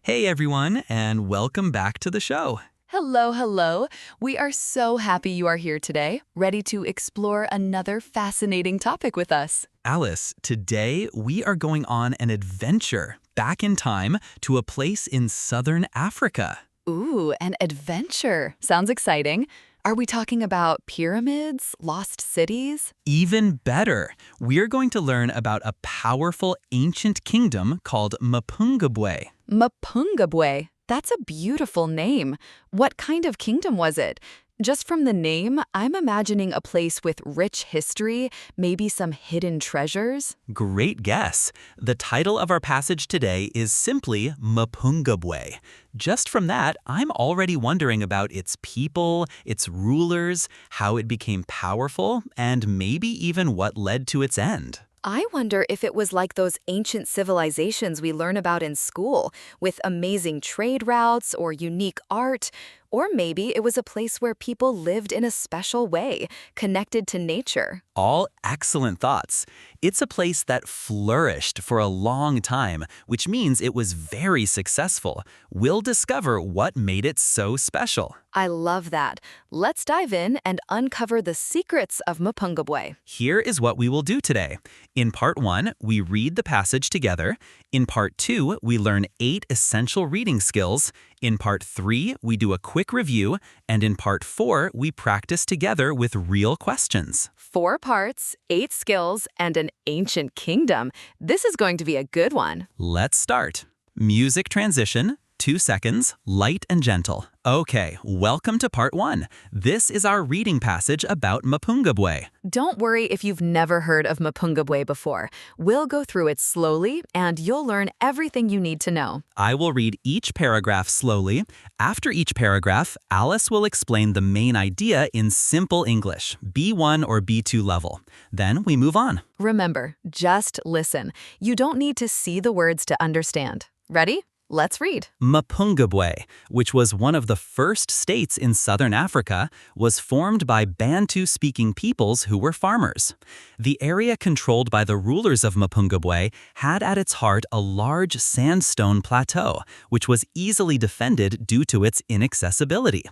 Hey everyone, and welcome back to the show. Hello, hello. We are so happy you are here today, ready to explore another fascinating topic with us. Alice, today we are going on an adventure back in time to a place in southern Africa. Ooh, an adventure. Sounds exciting. Are we talking about pyramids, lost cities? Even better, we're going to learn about a powerful ancient kingdom called Mapungubwe. Mapungubwe. That's a beautiful name. What kind of kingdom was it? Just from the name, I'm imagining a place with rich history, maybe some hidden treasures. Great guess. The title of our passage today is simply Mapungubwe. Just from that, I'm already wondering about its people, its rulers, how it became powerful, and maybe even what led to its end. I wonder if it was like those ancient civilizations we learn about in school, with amazing trade routes or unique art. Or maybe it was a place where people lived in a special way, connected to nature. All excellent thoughts. It's a place that flourished for a long time, which means it was very successful. We'll discover what made it so special. I love that. Let's dive in and uncover the secrets of Mapungubwe. Here is what we will do today. In part 1, we read the passage together. In part 2, we learn 8 essential reading skills. In part 3, we do a quick review. And in part 4, we practice together with real questions. 4 parts, 8 skills, and an ancient kingdom. This is going to be a good one. Let's start. Music transition. 2 seconds, light and gentle. Okay, welcome to part 1. This is our reading passage about Mapungubwe. Don't worry if you've never heard of Mapungubwe before. We'll go through it slowly, and you'll learn everything you need to know. I will read each paragraph slowly. After each paragraph, Alice will explain the main idea in simple English, B1 or B2 level. Then we move on. Remember, just listen. You don't need to see the words to understand. Ready? Let's read. Mapungubwe, which was one of the first states in southern Africa, was formed by Bantu-speaking peoples who were farmers. The area controlled by the rulers of Mapungubwe had at its heart a large sandstone plateau, which was easily defended due to its inaccessibility.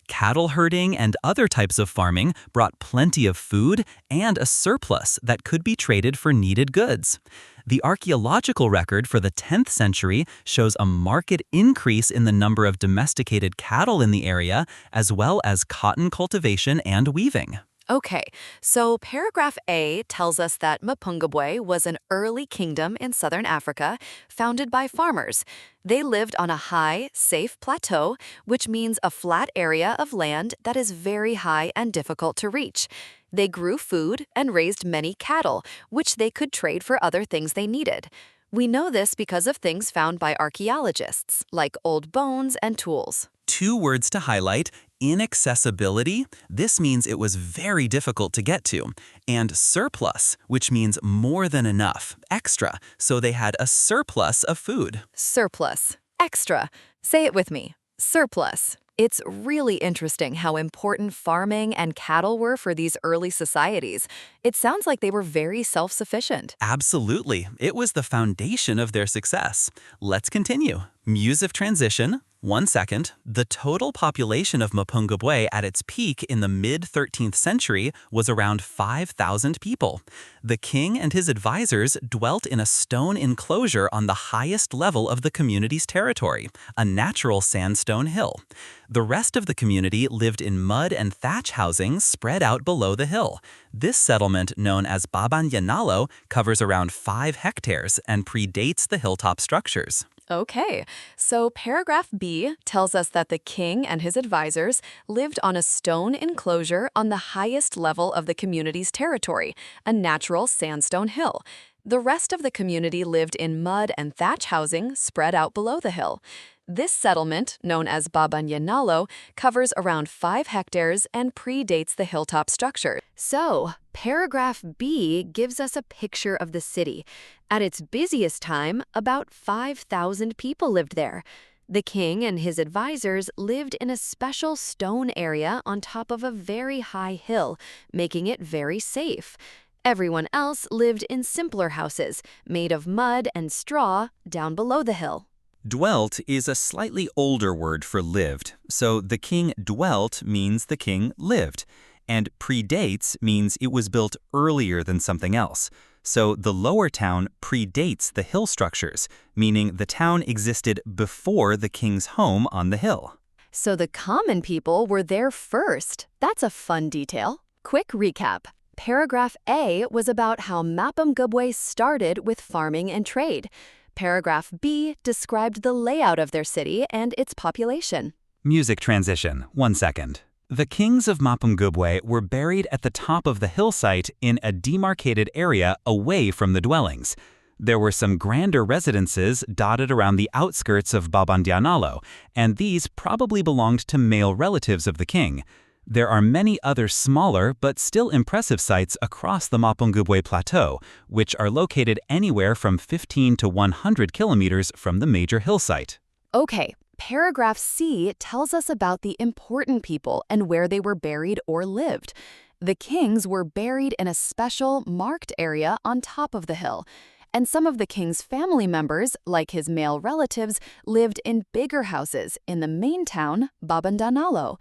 Cattle herding and other types of farming brought plenty of food and a surplus that could be traded for needed goods. The archaeological record for the 10th century shows a marked increase in the number of domesticated cattle in the area, as well as cotton cultivation and weaving. Okay, so paragraph A tells us that Mapungubwe was an early kingdom in southern Africa founded by farmers. They lived on a high, safe plateau, which means a flat area of land that is very high and difficult to reach. They grew food and raised many cattle, which they could trade for other things they needed. We know this because of things found by archaeologists, like old bones and tools. 2 words to highlight: inaccessibility, this means it was very difficult to get to, and surplus, which means more than enough, extra, so they had a surplus of food. Surplus. Extra. Say it with me. Surplus. It's really interesting how important farming and cattle were for these early societies. It sounds like they were very self-sufficient. Absolutely. It was the foundation of their success. Let's continue. Music transition. 1 second. The total population of Mapungubwe at its peak in the mid-13th century was around 5,000 people. The king and his advisors dwelt in a stone enclosure on the highest level of the community's territory, a natural sandstone hill. The rest of the community lived in mud and thatch housing spread out below the hill. This settlement, known as Babanyanalo, covers around 5 hectares and predates the hilltop structures. Okay, so paragraph B tells us that the king and his advisors lived on a stone enclosure on the highest level of the community's territory, a natural sandstone hill. The rest of the community lived in mud and thatch housing spread out below the hill. This settlement, known as Babanyanalo, covers around 5 hectares and predates the hilltop structure. So, paragraph B gives us a picture of the city. At its busiest time, about 5,000 people lived there. The king and his advisors lived in a special stone area on top of a very high hill, making it very safe. Everyone else lived in simpler houses, made of mud and straw, down below the hill. Dwelt is a slightly older word for lived, so the king dwelt means the king lived, and predates means it was built earlier than something else. So the lower town predates the hill structures, meaning the town existed before the king's home on the hill. So the common people were there first. That's a fun detail. Quick recap. Paragraph A was about how Mapungubwe started with farming and trade. Paragraph B described the layout of their city and its population. Music transition, 1 second. The kings of Mapungubwe were buried at the top of the hillside in a demarcated area away from the dwellings. There were some grander residences dotted around the outskirts of Babandianalo, and these probably belonged to male relatives of the king. There are many other smaller but still impressive sites across the Mapungubwe Plateau, which are located anywhere from 15 to 100 kilometers from the major hill site. Okay, paragraph C tells us about the important people and where they were buried or lived. The kings were buried in a special, marked area on top of the hill. And some of the king's family members, like his male relatives, lived in bigger houses in the main town, Babandanalo.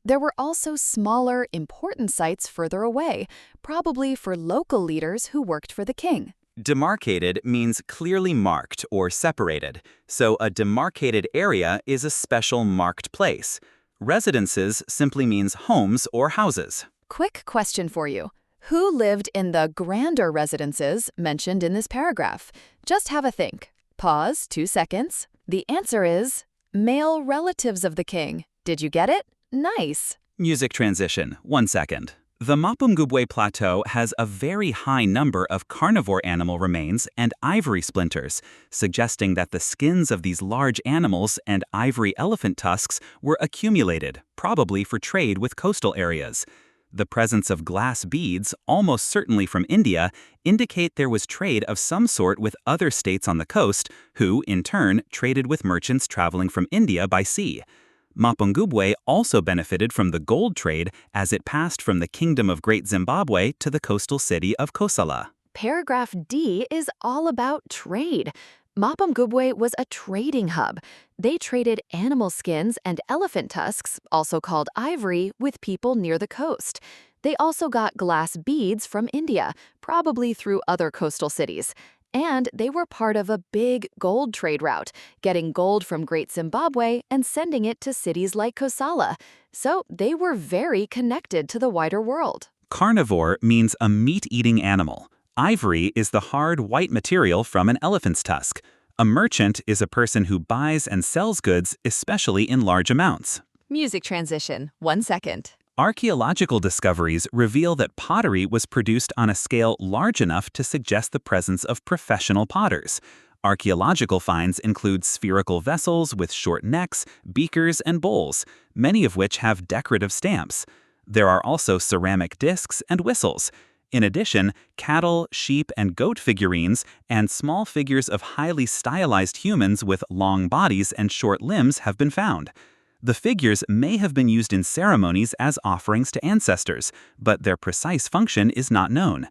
There were also smaller, important sites further away, probably for local leaders who worked for the king. Demarcated means clearly marked or separated, so a demarcated area is a special marked place. Residences simply means homes or houses. Quick question for you. Who lived in the grander residences mentioned in this paragraph? Just have a think. Pause 2 seconds. The answer is male relatives of the king. Did you get it? Nice. Music transition, 1 second. The Mapungubwe Plateau has a very high number of carnivore animal remains and ivory splinters, suggesting that the skins of these large animals and ivory elephant tusks were accumulated, probably for trade with coastal areas. The presence of glass beads, almost certainly from India, indicate there was trade of some sort with other states on the coast, who, in turn, traded with merchants traveling from India by sea. Mapungubwe also benefited from the gold trade as it passed from the Kingdom of Great Zimbabwe to the coastal city of Kosala. Paragraph D is all about trade. Mapungubwe was a trading hub. They traded animal skins and elephant tusks, also called ivory, with people near the coast. They also got glass beads from India, probably through other coastal cities. And they were part of a big gold trade route, getting gold from Great Zimbabwe and sending it to cities like Kosala. So they were very connected to the wider world. Carnivore means a meat-eating animal. Ivory is the hard white material from an elephant's tusk. A merchant is a person who buys and sells goods, especially in large amounts. Music transition, 1 second. Archaeological discoveries reveal that pottery was produced on a scale large enough to suggest the presence of professional potters. Archaeological finds include spherical vessels with short necks, beakers, and bowls, many of which have decorative stamps. There are also ceramic discs and whistles. In addition, cattle, sheep, and goat figurines and small figures of highly stylized humans with long bodies and short limbs have been found. The figures may have been used in ceremonies as offerings to ancestors, but their precise function is not known.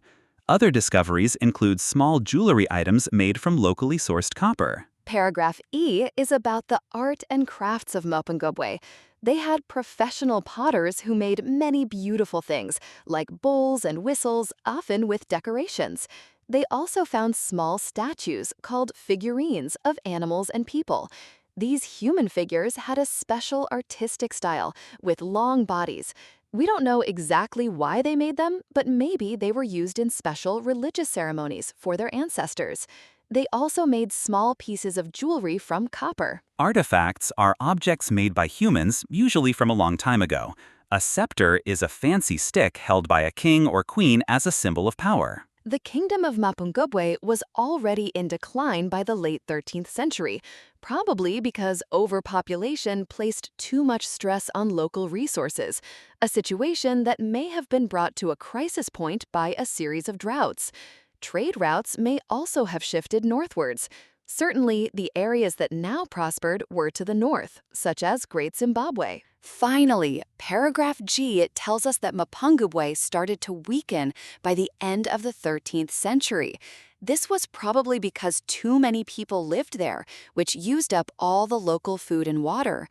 Other discoveries include small jewelry items made from locally sourced copper. Paragraph E is about the art and crafts of Mapungubwe. They had professional potters who made many beautiful things, like bowls and whistles, often with decorations. They also found small statues called figurines of animals and people. These human figures had a special artistic style, with long bodies. We don't know exactly why they made them, but maybe they were used in special religious ceremonies for their ancestors. They also made small pieces of jewelry from copper. Artifacts are objects made by humans, usually from a long time ago. A scepter is a fancy stick held by a king or queen as a symbol of power. The kingdom of Mapungubwe was already in decline by the late 13th century, probably because overpopulation placed too much stress on local resources, a situation that may have been brought to a crisis point by a series of droughts. Trade routes may also have shifted northwards. Certainly, the areas that now prospered were to the north, such as Great Zimbabwe. Finally, paragraph G tells us that Mapungubwe started to weaken by the end of the 13th century. This was probably because too many people lived there, which used up all the local food and water.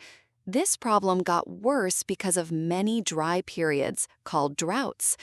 This problem got worse because of many dry periods, called droughts.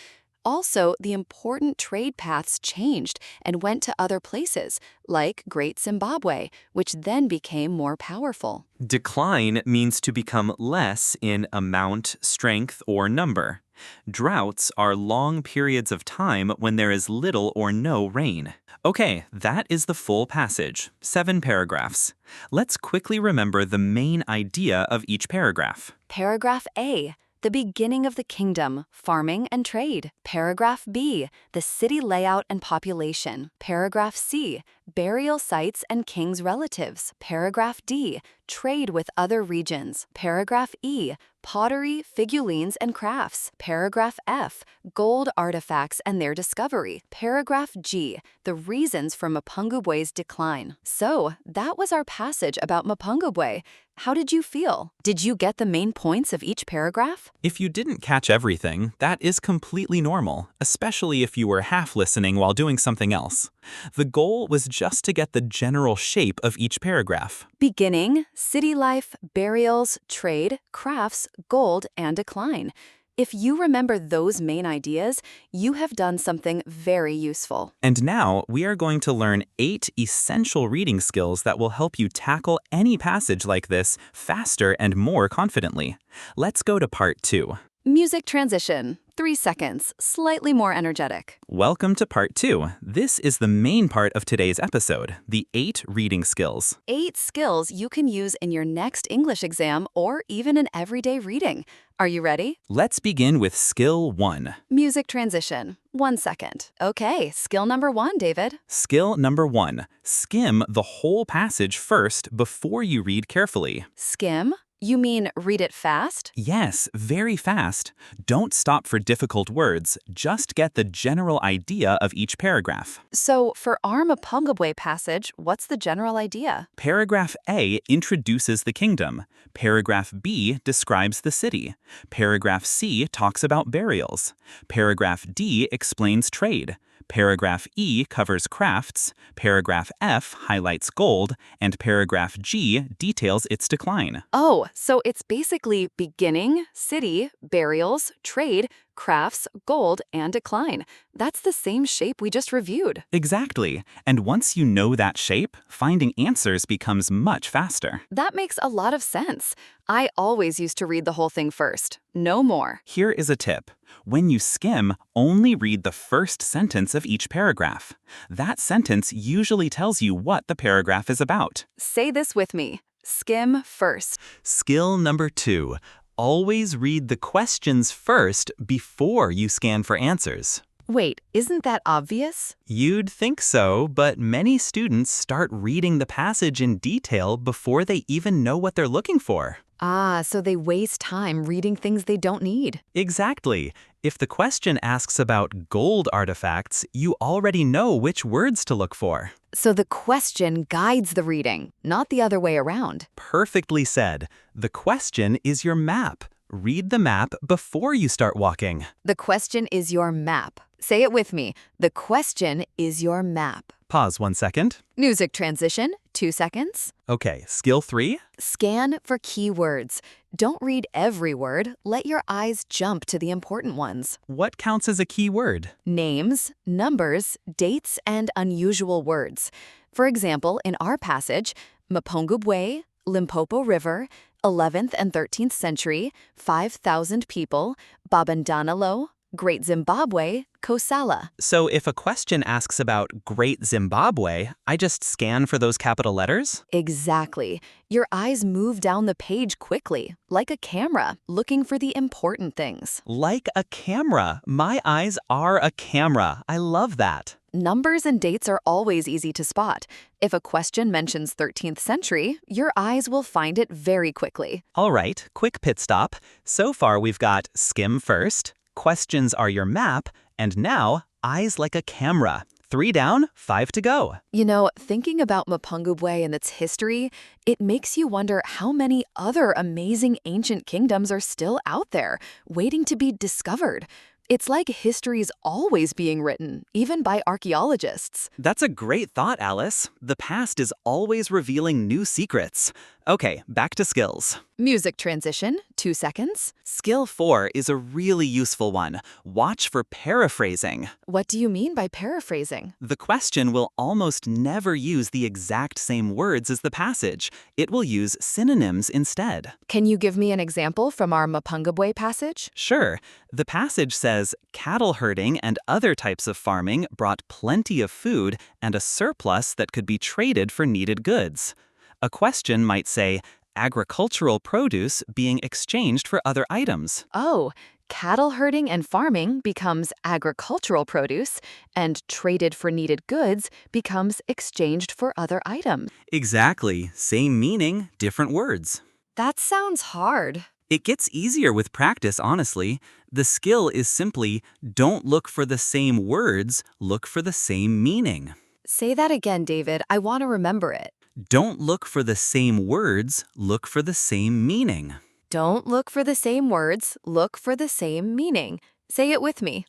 Also, the important trade paths changed and went to other places, like Great Zimbabwe, which then became more powerful. Decline means to become less in amount, strength, or number. Droughts are long periods of time when there is little or no rain. Okay, that is the full passage, 7 paragraphs. Let's quickly remember the main idea of each paragraph. Paragraph A, the beginning of the kingdom, farming and trade. Paragraph B, the city layout and population. Paragraph C, burial sites and king's relatives. Paragraph D, trade with other regions. Paragraph E, pottery, figurines, and crafts. Paragraph F, gold artifacts and their discovery. Paragraph G, the reasons for Mapungubwe's decline. So, that was our passage about Mapungubwe. How did you feel? Did you get the main points of each paragraph? If you didn't catch everything, that is completely normal, especially if you were half listening while doing something else. The goal was just to get the general shape of each paragraph. Beginning, city life, burials, trade, crafts, gold, and decline. If you remember those main ideas, you have done something very useful. And now we are going to learn 8 essential reading skills that will help you tackle any passage like this faster and more confidently. Let's go to part 2. Music transition. 3 seconds, slightly more energetic. Welcome to part 2. This is the main part of today's episode, the 8 reading skills. 8 skills you can use in your next English exam or even in everyday reading. Are you ready? Let's begin with skill 1. Music transition. 1 second. Okay, skill number 1, David. Skill number 1. Skim the whole passage first before you read carefully. Skim? You mean read it fast? Yes, very fast. Don't stop for difficult words. Just get the general idea of each paragraph. So, for our Mapungubwe passage, what's the general idea? Paragraph A introduces the kingdom. Paragraph B describes the city. Paragraph C talks about burials. Paragraph D explains trade. Paragraph E covers crafts, paragraph F highlights gold, and paragraph G details its decline. Oh, so it's basically beginning, city, burials, trade, crafts, gold, and decline. That's the same shape we just reviewed. Exactly. And once you know that shape, finding answers becomes much faster. That makes a lot of sense. I always used to read the whole thing first. No more. Here is a tip. When you skim, only read the first sentence of each paragraph. That sentence usually tells you what the paragraph is about. Say this with me. Skim first. Skill number 2. Always read the questions first before you scan for answers. Wait, isn't that obvious? You'd think so, but many students start reading the passage in detail before they even know what they're looking for. Ah, so they waste time reading things they don't need. Exactly. If the question asks about gold artifacts, you already know which words to look for. So the question guides the reading, not the other way around. Perfectly said. The question is your map. Read the map before you start walking. The question is your map. Say it with me. The question is your map. Pause 1 second. Music transition, 2 seconds. Okay, skill 3. Scan for keywords. Don't read every word. Let your eyes jump to the important ones. What counts as a key word? Names, numbers, dates, and unusual words. For example, in our passage, Mapungubwe, Limpopo River, 11th and 13th century, 5,000 people, Babandanalo, Great Zimbabwe, Kosala. So if a question asks about Great Zimbabwe, I just scan for those capital letters? Exactly. Your eyes move down the page quickly, like a camera, looking for the important things. Like a camera. My eyes are a camera. I love that. Numbers and dates are always easy to spot. If a question mentions 13th century, your eyes will find it very quickly. All right, quick pit stop. So far we've got skim first, questions are your map, and now eyes like a camera. 3 down, 5 to go. You know, thinking about Mapungubwe and its history, it makes you wonder how many other amazing ancient kingdoms are still out there, waiting to be discovered. It's like history's always being written, even by archaeologists. That's a great thought, Alice. The past is always revealing new secrets. Okay, back to skills. Music transition, 2 seconds. Skill 4 is a really useful one. Watch for paraphrasing. What do you mean by paraphrasing? The question will almost never use the exact same words as the passage. It will use synonyms instead. Can you give me an example from our Mapungubwe passage? Sure. The passage says, cattle herding and other types of farming brought plenty of food and a surplus that could be traded for needed goods. A question might say, agricultural produce being exchanged for other items. Oh, cattle herding and farming becomes agricultural produce, and traded for needed goods becomes exchanged for other items. Exactly. Same meaning, different words. That sounds hard. It gets easier with practice, honestly. The skill is simply, don't look for the same words, look for the same meaning. Say that again, David. I want to remember it. Don't look for the same words, look for the same meaning. Don't look for the same words, look for the same meaning. Say it with me.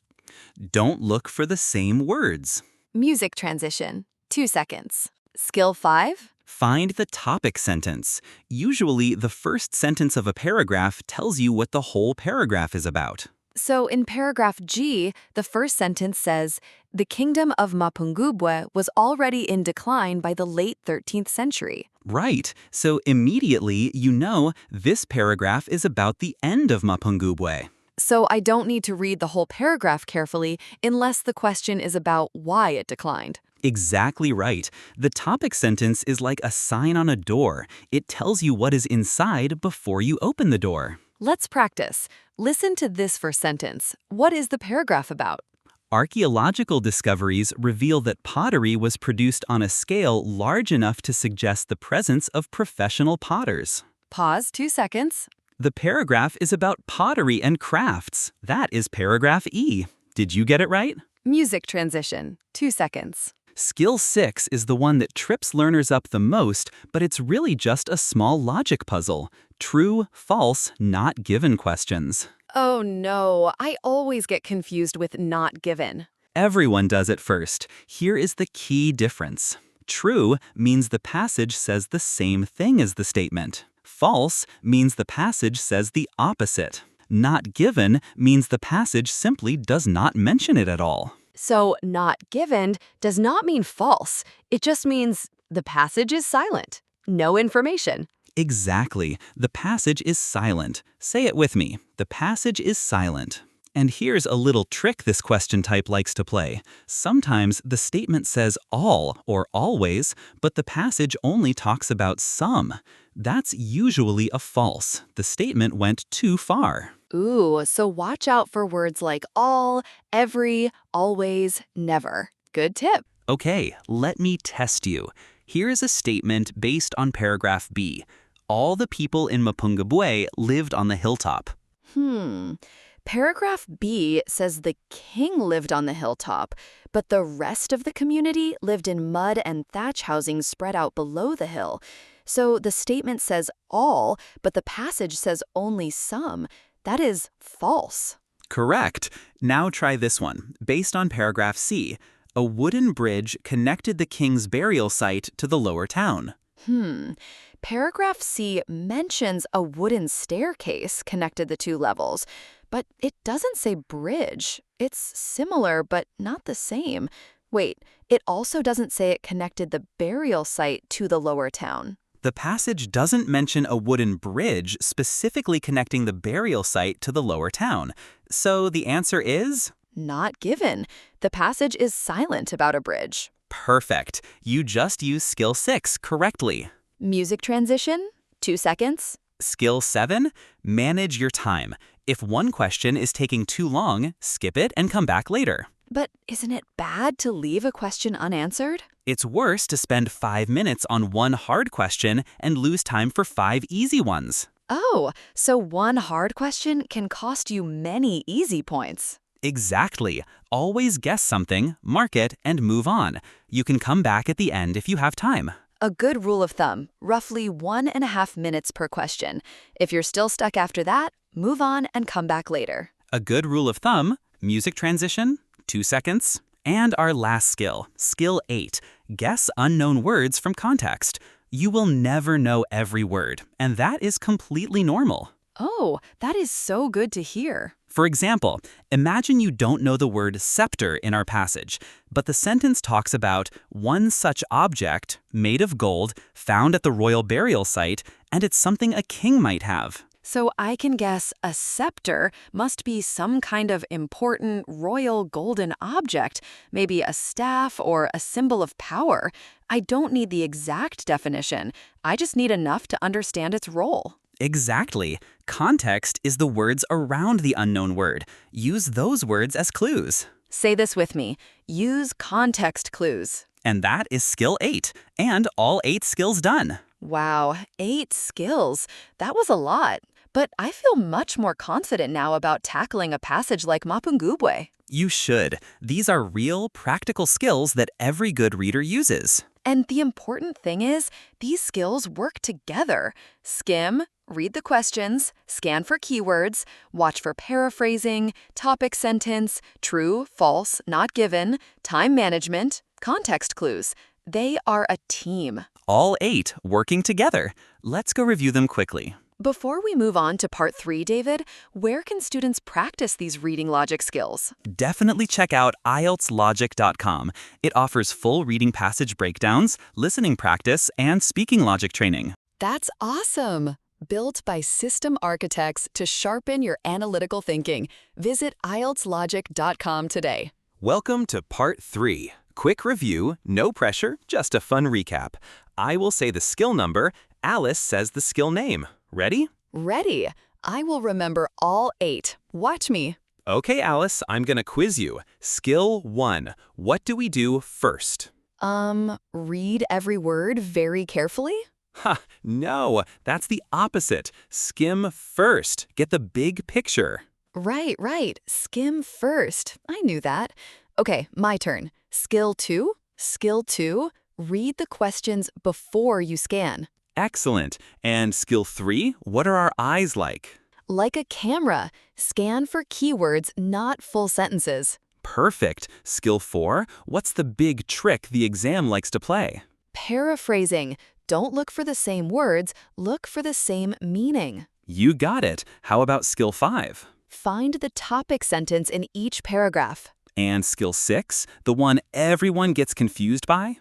Don't look for the same words. Music transition, 2 seconds. Skill 5. Find the topic sentence. Usually, the first sentence of a paragraph tells you what the whole paragraph is about. So in paragraph G, the first sentence says, the kingdom of Mapungubwe was already in decline by the late 13th century. Right. So immediately, you know this paragraph is about the end of Mapungubwe. So I don't need to read the whole paragraph carefully unless the question is about why it declined. Exactly right. The topic sentence is like a sign on a door. It tells you what is inside before you open the door. Let's practice. Listen to this first sentence. What is the paragraph about? Archaeological discoveries reveal that pottery was produced on a scale large enough to suggest the presence of professional potters. Pause 2 seconds. The paragraph is about pottery and crafts. That is paragraph E. Did you get it right? Music transition, 2 seconds. Skill 6 is the one that trips learners up the most, but it's really just a small logic puzzle. True, false, not given questions. Oh no, I always get confused with not given. Everyone does it first. Here is the key difference. True means the passage says the same thing as the statement. False means the passage says the opposite. Not given means the passage simply does not mention it at all. So not given does not mean false. It just means the passage is silent. No information. Exactly. The passage is silent. Say it with me. The passage is silent. And here's a little trick this question type likes to play. Sometimes the statement says all or always, but the passage only talks about some. That's usually a false. The statement went too far. Ooh, so watch out for words like all, every, always, never. Good tip. Okay, let me test you. Here is a statement based on paragraph B. All the people in Mapungubwe lived on the hilltop. Paragraph B says the king lived on the hilltop, but the rest of the community lived in mud and thatch housing spread out below the hill. So the statement says all, but the passage says only some. That is false. Correct. Now try this one. Based on paragraph C, a wooden bridge connected the king's burial site to the lower town. Paragraph C mentions a wooden staircase connected the two levels, but it doesn't say bridge. It's similar, but not the same. Wait, it also doesn't say it connected the burial site to the lower town. The passage doesn't mention a wooden bridge specifically connecting the burial site to the lower town. So the answer is? Not given. The passage is silent about a bridge. Perfect. You just used skill 6 correctly. Music transition, 2 seconds. Skill 7, manage your time. If one question is taking too long, skip it and come back later. But isn't it bad to leave a question unanswered? It's worse to spend 5 minutes on one hard question and lose time for 5 easy ones. Oh, so one hard question can cost you many easy points. Exactly. Always guess something, mark it, and move on. You can come back at the end if you have time. A good rule of thumb, roughly 1.5 minutes per question. If you're still stuck after that, move on and come back later. A good rule of thumb, music transition, 2 seconds. And our last skill, skill 8, guess unknown words from context. You will never know every word, and that is completely normal. Oh, that is so good to hear. For example, imagine you don't know the word scepter in our passage, but the sentence talks about one such object, made of gold, found at the royal burial site, and it's something a king might have. So I can guess a scepter must be some kind of important royal golden object, maybe a staff or a symbol of power. I don't need the exact definition. I just need enough to understand its role. Exactly. Context is the words around the unknown word. Use those words as clues. Say this with me. Use context clues. And that is skill 8, and all 8 skills done. Wow, 8 skills. That was a lot. But I feel much more confident now about tackling a passage like Mapungubwe. You should. These are real, practical skills that every good reader uses. And the important thing is, these skills work together. Skim, read the questions, scan for keywords, watch for paraphrasing, topic sentence, true, false, not given, time management, context clues. They are a team. All 8 working together. Let's go review them quickly. Before we move on to part 3, David, where can students practice these reading logic skills? Definitely check out IELTSlogic.com. It offers full reading passage breakdowns, listening practice, and speaking logic training. That's awesome! Built by system architects to sharpen your analytical thinking. Visit IELTSlogic.com today. Welcome to part 3. Quick review, no pressure, just a fun recap. I will say the skill number, Alice says the skill name. Ready? Ready. I will remember all 8. Watch me. Okay, Alice, I'm gonna quiz you. Skill 1. What do we do first? Read every word very carefully? No, that's the opposite. Skim first. Get the big picture. Right. Skim first. I knew that. Okay, my turn. Skill 2. Skill 2. Read the questions before you scan. Excellent. And skill 3, what are our eyes like? Like a camera. Scan for keywords, not full sentences. Perfect. Skill 4, what's the big trick the exam likes to play? Paraphrasing. Don't look for the same words, look for the same meaning. You got it. How about skill 5? Find the topic sentence in each paragraph. And skill 6, the one everyone gets confused by?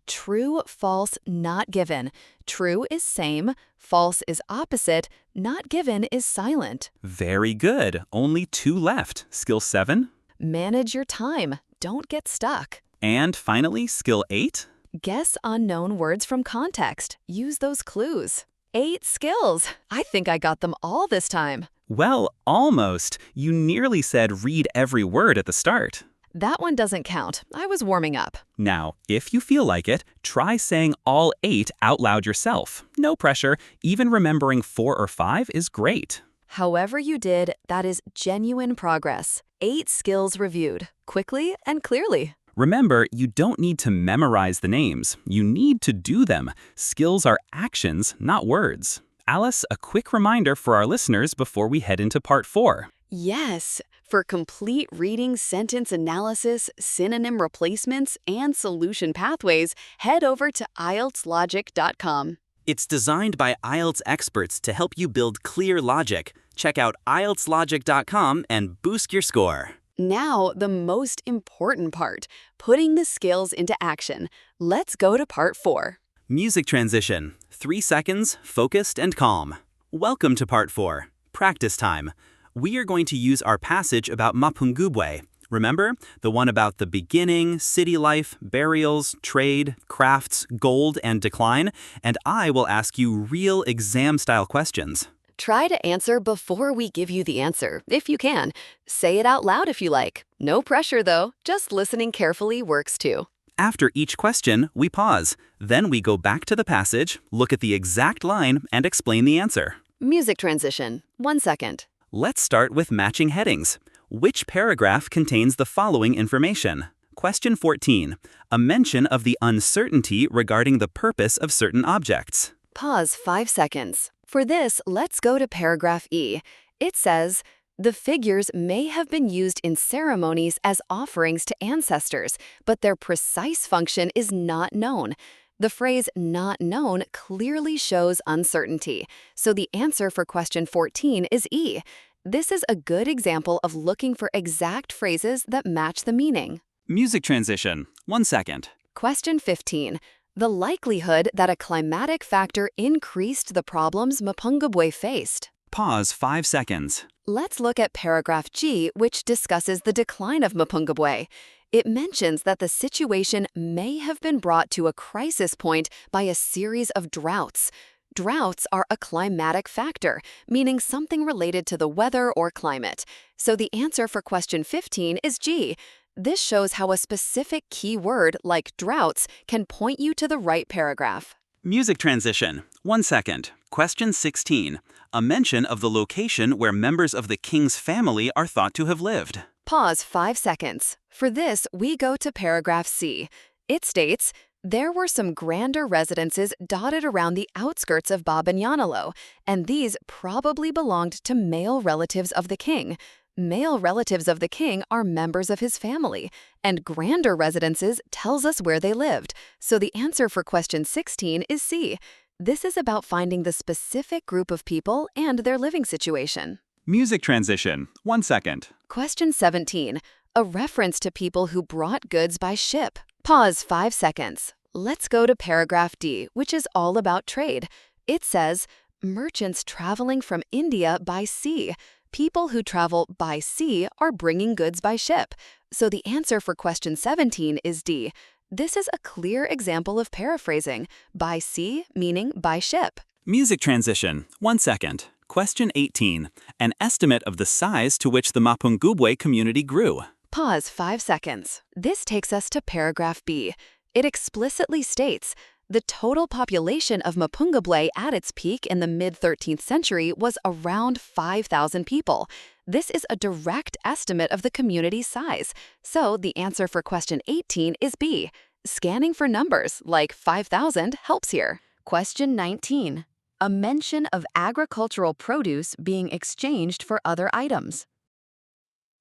True, false, not given. True is same, false is opposite, not given is silent. Very good. Only 2 left. Skill 7? Manage your time. Don't get stuck. And finally, skill 8? Guess unknown words from context. Use those clues. 8 skills. I think I got them all this time. Well, almost. You nearly said read every word at the start. That one doesn't count. I was warming up. Now, if you feel like it, try saying all 8 out loud yourself. No pressure. Even remembering 4 or 5 is great. However you did, that is genuine progress. 8 skills reviewed, quickly and clearly. Remember, you don't need to memorize the names. You need to do them. Skills are actions, not words. Alice, a quick reminder for our listeners before we head into part 4. Yes. For complete reading sentence analysis, synonym replacements, and solution pathways, head over to IELTSlogic.com. It's designed by IELTS experts to help you build clear logic. Check out IELTSlogic.com and boost your score. Now, the most important part, putting the skills into action. Let's go to part 4. Music transition. 3 seconds, focused and calm. Welcome to part 4. Practice time. We are going to use our passage about Mapungubwe. Remember? The one about the beginning, city life, burials, trade, crafts, gold, and decline. And I will ask you real exam-style questions. Try to answer before we give you the answer, if you can. Say it out loud if you like. No pressure, though. Just listening carefully works too. After each question, we pause. Then we go back to the passage, look at the exact line, and explain the answer. Music transition. 1 second. Let's start with matching headings. Which paragraph contains the following information? Question 14. A mention of the uncertainty regarding the purpose of certain objects. Pause 5 seconds. For this, let's go to paragraph E. It says, the figures may have been used in ceremonies as offerings to ancestors, but their precise function is not known. The phrase not known clearly shows uncertainty, so the answer for question 14 is E. This is a good example of looking for exact phrases that match the meaning. Music transition. 1 second. Question 15. The likelihood that a climatic factor increased the problems Mapungubwe faced. Pause 5 seconds. Let's look at paragraph G, which discusses the decline of Mapungubwe. It mentions that the situation may have been brought to a crisis point by a series of droughts. Droughts are a climatic factor, meaning something related to the weather or climate. So the answer for question 15 is G. This shows how a specific key word, like droughts, can point you to the right paragraph. Music transition. 1 second. Question 16. A mention of the location where members of the king's family are thought to have lived. Pause 5 seconds. For this, we go to paragraph C. It states, there were some grander residences dotted around the outskirts of Babanyanalo, and these probably belonged to male relatives of the king. Male relatives of the king are members of his family, and grander residences tells us where they lived. So the answer for question 16 is C. This is about finding the specific group of people and their living situation. Music transition. 1 second. Question 17. A reference to people who brought goods by ship. Pause 5 seconds. Let's go to paragraph D, which is all about trade. It says, merchants traveling from India by sea. People who travel by sea are bringing goods by ship. So the answer for question 17 is D. This is a clear example of paraphrasing. By sea meaning by ship. Music transition. 1 second. Question 18. An estimate of the size to which the Mapungubwe community grew. Pause 5 seconds. This takes us to paragraph B. It explicitly states, the total population of Mapungubwe at its peak in the mid-13th century was around 5,000 people. This is a direct estimate of the community's size. So the answer for question 18 is B. Scanning for numbers, like 5,000, helps here. Question 19. A mention of agricultural produce being exchanged for other items.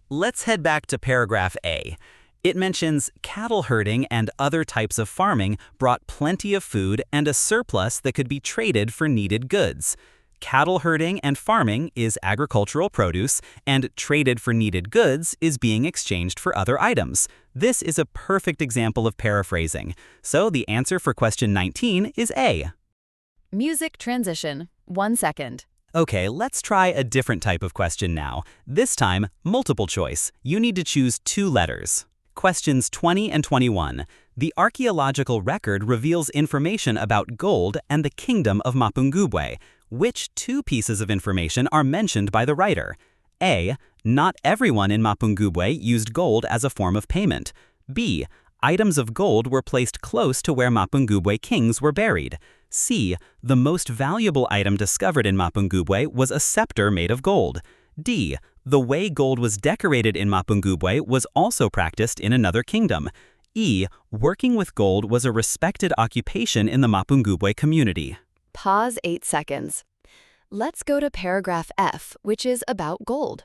Let's head back to paragraph A. It mentions cattle herding and other types of farming brought plenty of food and a surplus that could be traded for needed goods. Cattle herding and farming is agricultural produce, and traded for needed goods is being exchanged for other items. This is a perfect example of paraphrasing. So the answer for question 19 is A. Music transition. 1 second. Okay, let's try a different type of question now. This time, multiple choice. You need to choose 2 letters. Questions 20 and 21. The archaeological record reveals information about gold and the kingdom of Mapungubwe. Which 2 pieces of information are mentioned by the writer? A. Not everyone in Mapungubwe used gold as a form of payment. B. Items of gold were placed close to where Mapungubwe kings were buried. C. The most valuable item discovered in Mapungubwe was a scepter made of gold. D. The way gold was decorated in Mapungubwe was also practiced in another kingdom. E. Working with gold was a respected occupation in the Mapungubwe community. Pause 8 seconds. Let's go to paragraph F, which is about gold.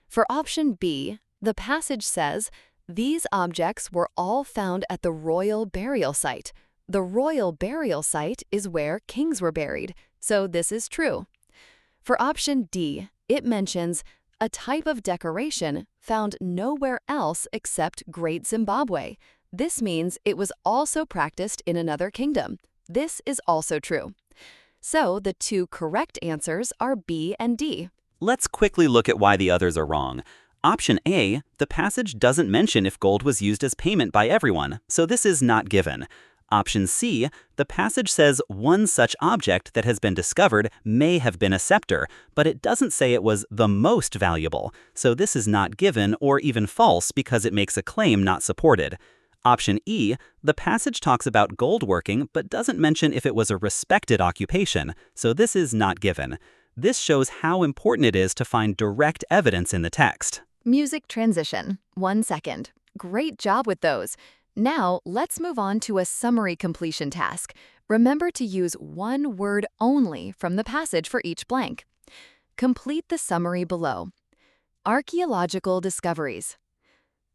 For option B, the passage says, these objects were all found at the royal burial site. The royal burial site is where kings were buried, so this is true. For option D, it mentions a type of decoration found nowhere else except Great Zimbabwe. This means it was also practiced in another kingdom. This is also true. So the 2 correct answers are B and D. Let's quickly look at why the others are wrong. Option A, the passage doesn't mention if gold was used as payment by everyone, so this is not given. Option C, the passage says one such object that has been discovered may have been a scepter, but it doesn't say it was the most valuable, so this is not given or even false because it makes a claim not supported. Option E, the passage talks about gold working but doesn't mention if it was a respected occupation, so this is not given. This shows how important it is to find direct evidence in the text. Music transition. 1 second. Great job with those. Now, let's move on to a summary completion task. Remember to use one word only from the passage for each blank. Complete the summary below. Archaeological discoveries.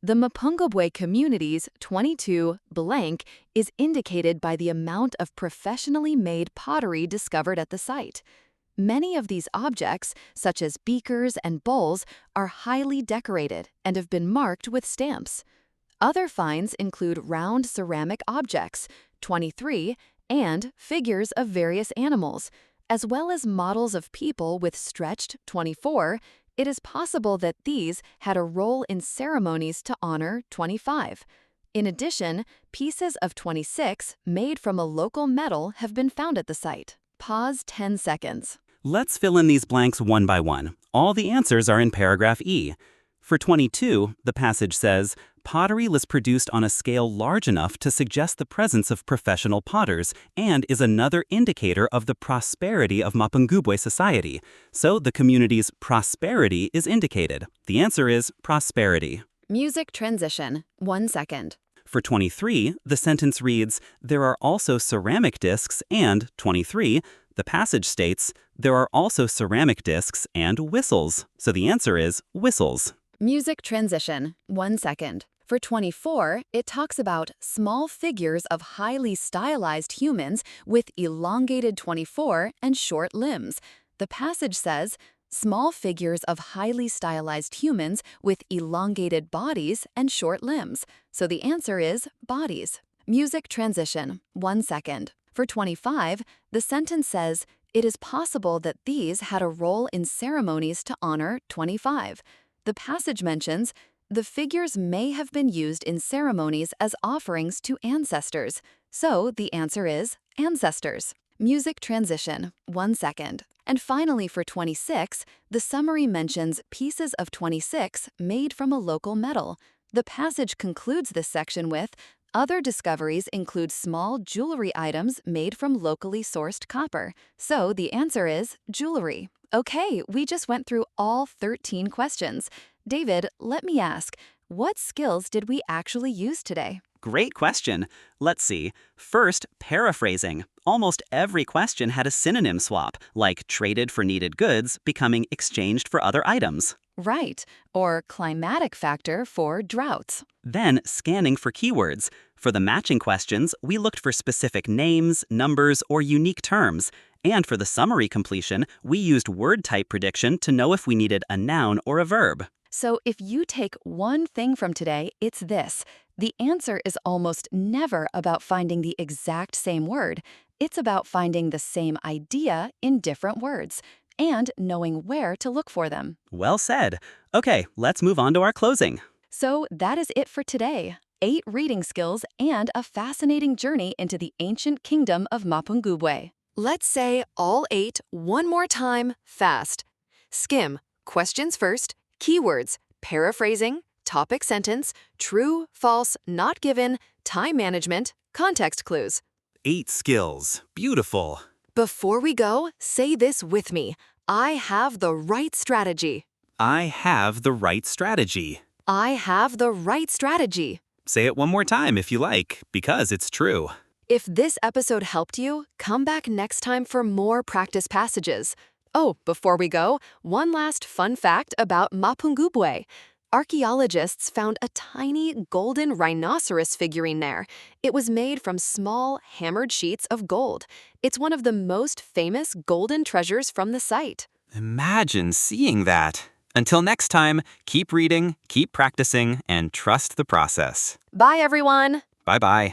The Mapungubwe community's 22 blank is indicated by the amount of professionally made pottery discovered at the site. Many of these objects, such as beakers and bowls, are highly decorated and have been marked with stamps. Other finds include round ceramic objects, 23, and figures of various animals, as well as models of people with stretched, 24. It is possible that these had a role in ceremonies to honor, 25. In addition, pieces of 26 made from a local metal have been found at the site. Pause 10 seconds. Let's fill in these blanks one by one. All the answers are in paragraph E. For 22, the passage says, pottery was produced on a scale large enough to suggest the presence of professional potters and is another indicator of the prosperity of Mapungubwe society. So the community's prosperity is indicated. The answer is prosperity. Music transition. 1 second. For 23, the sentence reads, there are also ceramic discs and 23, the passage states, there are also ceramic discs and whistles. So the answer is whistles. Music transition. 1 second. For 24, it talks about small figures of highly stylized humans with elongated 24 and short limbs. The passage says, small figures of highly stylized humans with elongated bodies and short limbs. So the answer is bodies. Music transition. 1 second. For 25, the sentence says, it is possible that these had a role in ceremonies to honor 25. The passage mentions, the figures may have been used in ceremonies as offerings to ancestors. So the answer is ancestors. Music transition. 1 second. And finally, for 26, the summary mentions pieces of 26 made from a local metal. The passage concludes this section with, other discoveries include small jewelry items made from locally sourced copper. So the answer is jewelry. Okay, we just went through all 13 questions. David, let me ask, what skills did we actually use today? Great question. Let's see. First, paraphrasing. Almost every question had a synonym swap, like traded for needed goods becoming exchanged for other items. Right, or climatic factor for droughts. Then, scanning for keywords. For the matching questions, we looked for specific names, numbers, or unique terms. And for the summary completion, we used word type prediction to know if we needed a noun or a verb. So if you take one thing from today, it's this. The answer is almost never about finding the exact same word. It's about finding the same idea in different words and knowing where to look for them. Well said. Okay, let's move on to our closing. So that is it for today. 8 reading skills and a fascinating journey into the ancient kingdom of Mapungubwe. Let's say all 8 one more time, fast. Skim, questions first, keywords, paraphrasing, topic sentence, true, false, not given, time management, context clues. 8 skills. Beautiful. Before we go, say this with me. I have the right strategy. I have the right strategy. I have the right strategy. Say it one more time if you like, because it's true. If this episode helped you, come back next time for more practice passages. Oh, before we go, one last fun fact about Mapungubwe. Archaeologists found a tiny golden rhinoceros figurine there. It was made from small, hammered sheets of gold. It's one of the most famous golden treasures from the site. Imagine seeing that. Until next time, keep reading, keep practicing, and trust the process. Bye, everyone. Bye-bye.